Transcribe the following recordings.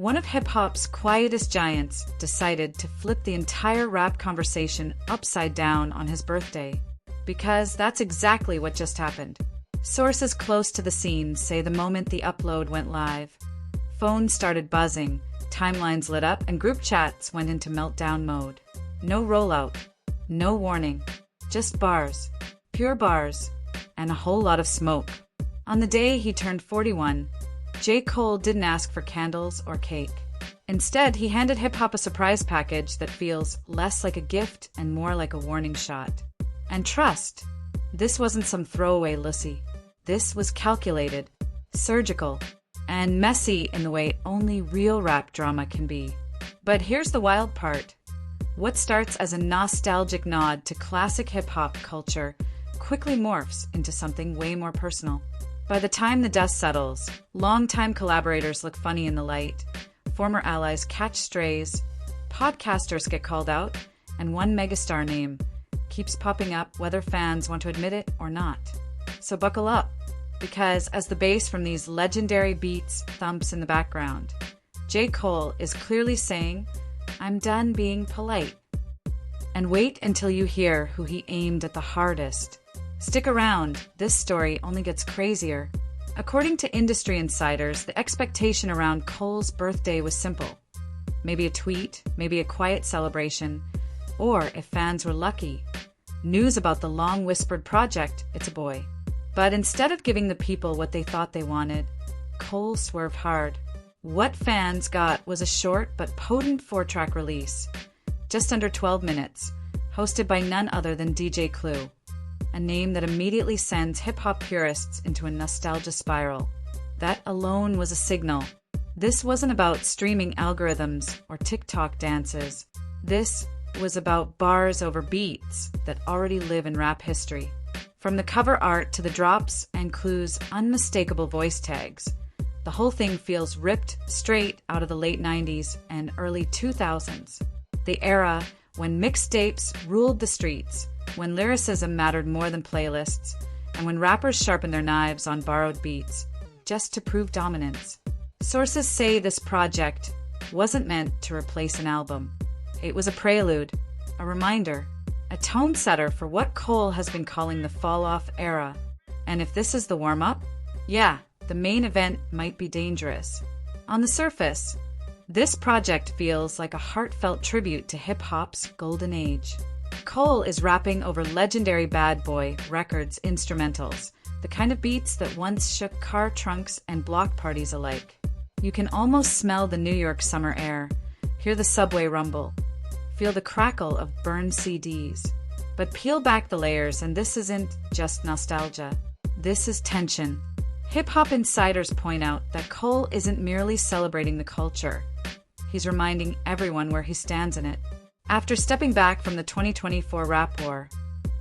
One of hip-hop's quietest giants decided to flip the entire rap conversation upside down on his birthday. Because that's exactly what just happened. Sources close to the scene say the moment the upload went live, phones started buzzing, timelines lit up, and group chats went into meltdown mode. No rollout, no warning, just bars, pure bars, and a whole lot of smoke. On the day he turned 41, J. Cole didn't ask for candles or cake. Instead, he handed hip-hop a surprise package that feels less like a gift and more like a warning shot. And trust, this wasn't some throwaway lussy. This was calculated, surgical, and messy in the way only real rap drama can be. But here's the wild part. What starts as a nostalgic nod to classic hip-hop culture quickly morphs into something way more personal. By the time the dust settles, longtime collaborators look funny in the light, former allies catch strays, podcasters get called out, and one megastar name keeps popping up whether fans want to admit it or not. So buckle up, because as the bass from these legendary beats thumps in the background, J. Cole is clearly saying, "I'm done being polite." And wait until you hear who he aimed at the hardest. Stick around, this story only gets crazier. According to industry insiders, the expectation around Cole's birthday was simple. Maybe a tweet, maybe a quiet celebration, or if fans were lucky, news about the long-whispered project, It's a Boy. But instead of giving the people what they thought they wanted, Cole swerved hard. What fans got was a short but potent 4-track release, just under 12 minutes, hosted by none other than DJ Clue, a name that immediately sends hip-hop purists into a nostalgia spiral. That alone was a signal. This wasn't about streaming algorithms or TikTok dances. This was about bars over beats that already live in rap history. From the cover art to the drops and Clue's unmistakable voice tags, the whole thing feels ripped straight out of the late 90s and early 2000s. The era when mixtapes ruled the streets, when lyricism mattered more than playlists, and when rappers sharpened their knives on borrowed beats, just to prove dominance. Sources say this project wasn't meant to replace an album. It was a prelude, a reminder, a tone setter for what Cole has been calling the fall-off era. And if this is the warm-up, yeah, the main event might be dangerous. On the surface, this project feels like a heartfelt tribute to hip-hop's golden age. Cole is rapping over legendary Bad Boy Records instrumentals, the kind of beats that once shook car trunks and block parties alike. You can almost smell the New York summer air, hear the subway rumble, feel the crackle of burned CDs. But peel back the layers and this isn't just nostalgia. This is tension. Hip-hop insiders point out that Cole isn't merely celebrating the culture. He's reminding everyone where he stands in it. After stepping back from the 2024 rap war,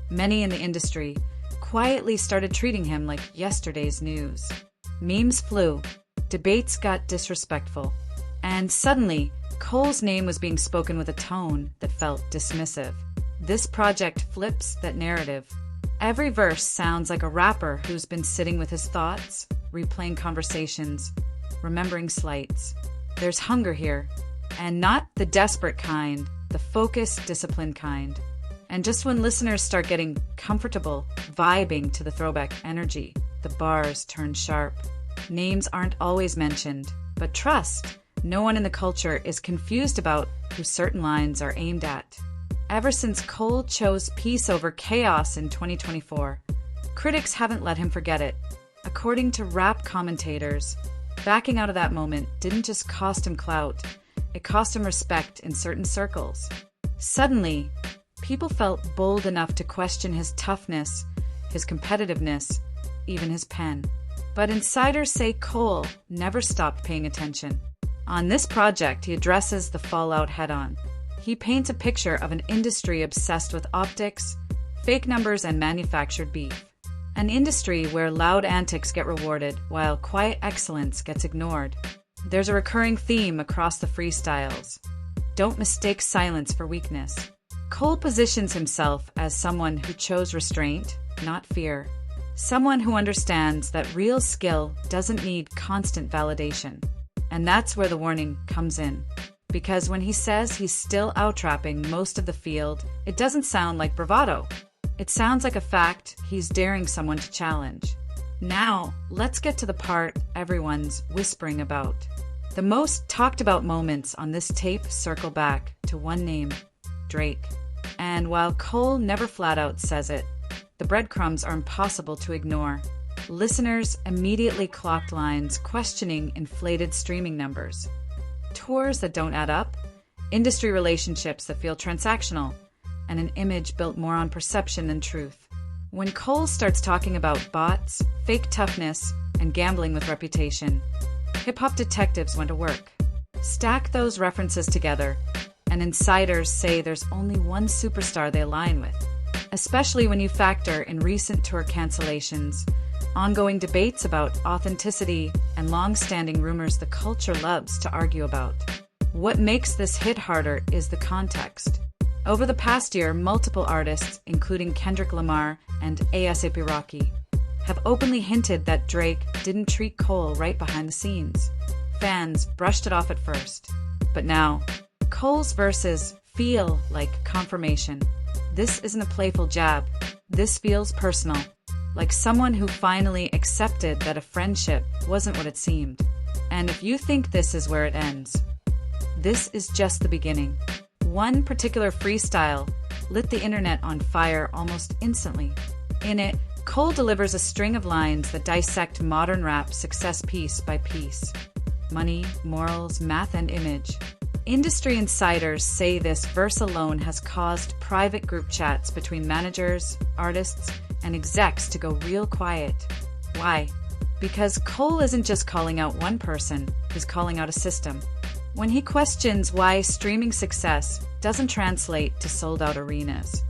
many in the industry quietly started treating him like yesterday's news. Memes flew, debates got disrespectful, and suddenly, Cole's name was being spoken with a tone that felt dismissive. This project flips that narrative. Every verse sounds like a rapper who's been sitting with his thoughts, replaying conversations, remembering slights. There's hunger here, and not the desperate kind, the focused, disciplined kind. And just when listeners start getting comfortable, vibing to the throwback energy, the bars turn sharp. Names aren't always mentioned, but trust, no one in the culture is confused about who certain lines are aimed at. Ever since Cole chose peace over chaos in 2024, critics haven't let him forget it. According to rap commentators, backing out of that moment didn't just cost him clout, it cost him respect in certain circles. Suddenly, people felt bold enough to question his toughness, his competitiveness, even his pen. But insiders say Cole never stopped paying attention. On this project, he addresses the fallout head-on. He paints a picture of an industry obsessed with optics, fake numbers, and manufactured beef. An industry where loud antics get rewarded while quiet excellence gets ignored. There's a recurring theme across the freestyles. Don't mistake silence for weakness. Cole positions himself as someone who chose restraint, not fear. Someone who understands that real skill doesn't need constant validation. And that's where the warning comes in. Because when he says he's still out-rapping most of the field, it doesn't sound like bravado. It sounds like a fact he's daring someone to challenge. Now, let's get to the part everyone's whispering about. The most talked about moments on this tape circle back to one name, Drake. And while Cole never flat out says it, the breadcrumbs are impossible to ignore. Listeners immediately clocked lines questioning inflated streaming numbers, tours that don't add up, industry relationships that feel transactional, and an image built more on perception than truth. When Cole starts talking about bots, fake toughness, and gambling with reputation, hip-hop detectives went to work. Stack those references together, and insiders say there's only one superstar they align with, especially when you factor in recent tour cancellations, ongoing debates about authenticity, and long-standing rumors the culture loves to argue about. What makes this hit harder is the context. Over the past year, multiple artists, including Kendrick Lamar and A$AP Rocky, have openly hinted that Drake didn't treat Cole right behind the scenes. Fans brushed it off at first. But now, Cole's verses feel like confirmation. This isn't a playful jab. This feels personal, like someone who finally accepted that a friendship wasn't what it seemed. And if you think this is where it ends, this is just the beginning. One particular freestyle lit the internet on fire almost instantly. In it, Cole delivers a string of lines that dissect modern rap success piece by piece. Money, morals, math, and image. Industry insiders say this verse alone has caused private group chats between managers, artists, and execs to go real quiet. Why? Because Cole isn't just calling out one person, he's calling out a system. When he questions why streaming success doesn't translate to sold-out arenas,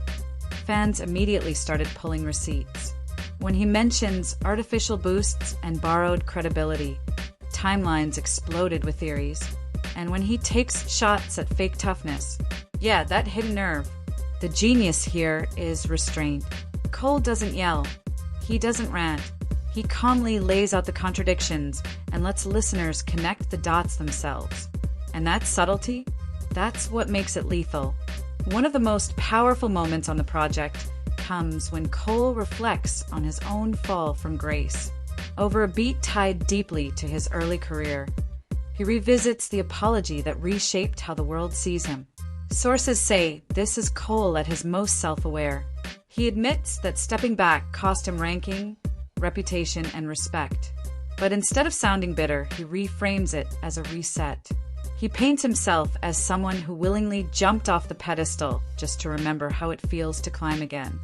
fans immediately started pulling receipts. When he mentions artificial boosts and borrowed credibility, timelines exploded with theories. And when he takes shots at fake toughness, yeah, that hit a nerve. The genius here is restraint. Cole doesn't yell. He doesn't rant. He calmly lays out the contradictions and lets listeners connect the dots themselves. And that subtlety, that's what makes it lethal. One of the most powerful moments on the project comes when Cole reflects on his own fall from grace. Over a beat tied deeply to his early career, he revisits the apology that reshaped how the world sees him. Sources say this is Cole at his most self-aware. He admits that stepping back cost him ranking, reputation, and respect. But instead of sounding bitter, he reframes it as a reset. He paints himself as someone who willingly jumped off the pedestal just to remember how it feels to climb again.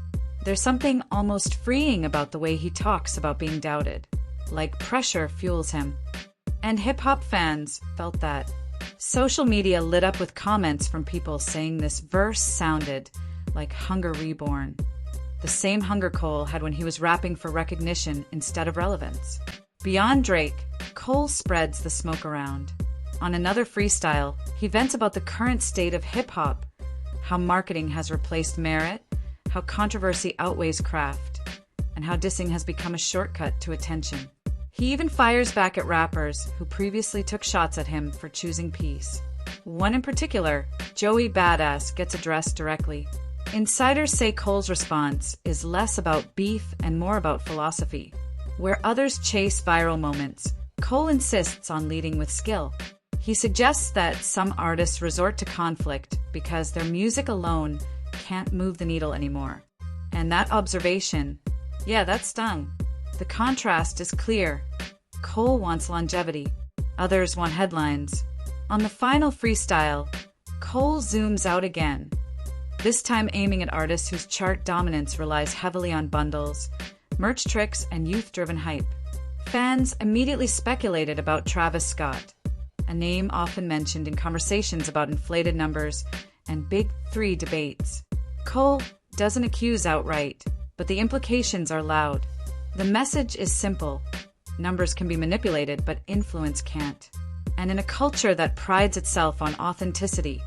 There's something almost freeing about the way he talks about being doubted, like pressure fuels him. And hip-hop fans felt that. Social media lit up with comments from people saying this verse sounded like Hunger Reborn, the same hunger Cole had when he was rapping for recognition instead of relevance. Beyond Drake, Cole spreads the smoke around. On another freestyle, he vents about the current state of hip-hop, how marketing has replaced merit, how controversy outweighs craft, and how dissing has become a shortcut to attention. He even fires back at rappers who previously took shots at him for choosing peace. One in particular, Joey Badass, gets addressed directly. Insiders say Cole's response is less about beef and more about philosophy. Where others chase viral moments, Cole insists on leading with skill. He suggests that some artists resort to conflict because their music alone can't move the needle anymore. And that observation, yeah, that stung. The contrast is clear. Cole wants longevity. Others want headlines. On the final freestyle, Cole zooms out again, this time aiming at artists whose chart dominance relies heavily on bundles, merch tricks, and youth-driven hype. Fans immediately speculated about Travis Scott, a name often mentioned in conversations about inflated numbers and Big Three debates. Cole doesn't accuse outright, but the implications are loud. The message is simple. Numbers can be manipulated, but influence can't. And in a culture that prides itself on authenticity,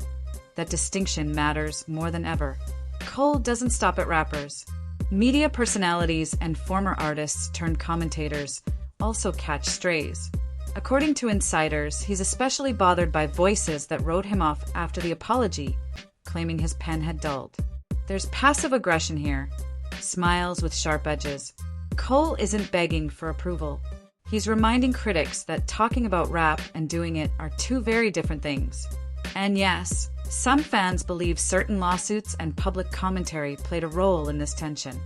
that distinction matters more than ever. Cole doesn't stop at rappers. Media personalities and former artists turned commentators also catch strays. According to insiders, he's especially bothered by voices that wrote him off after the apology, claiming his pen had dulled. There's passive aggression here. Smiles with sharp edges. Cole isn't begging for approval. He's reminding critics that talking about rap and doing it are two very different things. And yes, some fans believe certain lawsuits and public commentary played a role in this tension.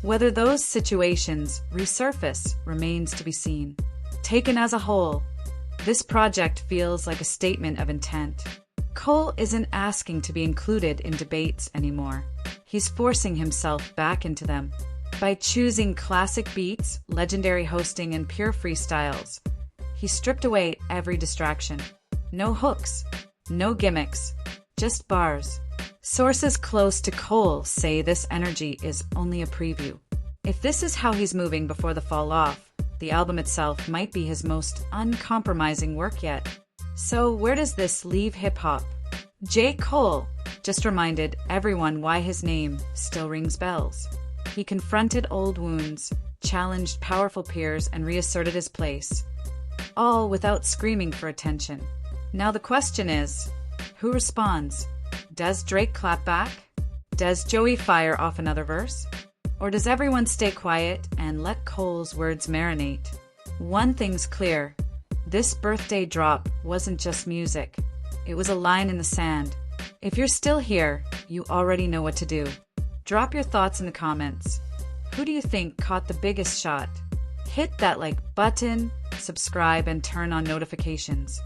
Whether those situations resurface remains to be seen. Taken as a whole, this project feels like a statement of intent. Cole isn't asking to be included in debates anymore. He's forcing himself back into them. By choosing classic beats, legendary hosting, and pure freestyles, he stripped away every distraction. No hooks, no gimmicks, just bars. Sources close to Cole say this energy is only a preview. If this is how he's moving before the fall off, the album itself might be his most uncompromising work yet. So where does this leave hip-hop? J. Cole just reminded everyone why his name still rings bells. He confronted old wounds, challenged powerful peers, and reasserted his place, all without screaming for attention. Now the question is, who responds? Does Drake clap back? Does Joey fire off another verse? Or does everyone stay quiet and let Cole's words marinate? One thing's clear, this birthday drop wasn't just music. It was a line in the sand. If you're still here, you already know what to do. Drop your thoughts in the comments. Who do you think caught the biggest shot? Hit that like button, subscribe, and turn on notifications.